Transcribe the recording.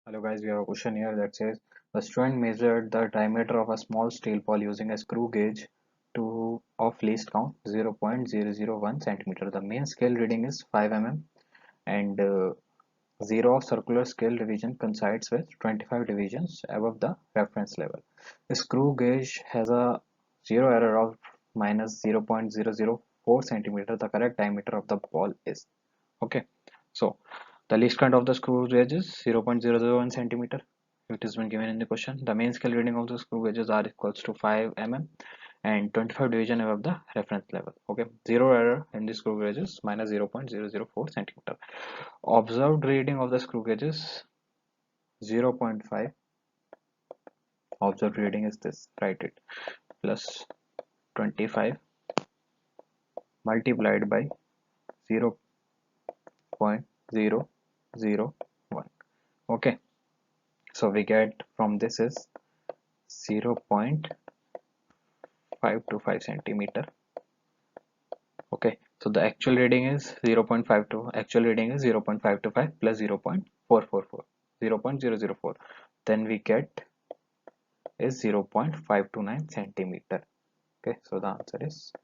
Hello guys, we have a question here that says a student measured the diameter of a small steel ball using a screw gauge to of least count 0.001 centimeter. The main scale reading is 5 mm and 0 of circular scale division coincides with 25 divisions above the reference level. The screw gauge has a zero error of minus 0.004 centimeter. The correct diameter of the ball is. Okay, so the least count of the screw gauge is 0.001 centimeter. It has been given in the question. The main scale reading of the screw gauges are equals to 5 mm and 25 division above the reference level. Okay, zero error in the screw gauges minus 0.004 centimeter. Observed reading of the screw gauges 0.5. Observed reading is this. Write it plus 25 multiplied by 0.001. Okay, so we get from this is 0.525 centimeter. Okay, so the actual reading is 0.52. Actual reading is 0.525 plus 0.444, 0.004. Then we get is 0.529 centimeter. Okay, so the answer is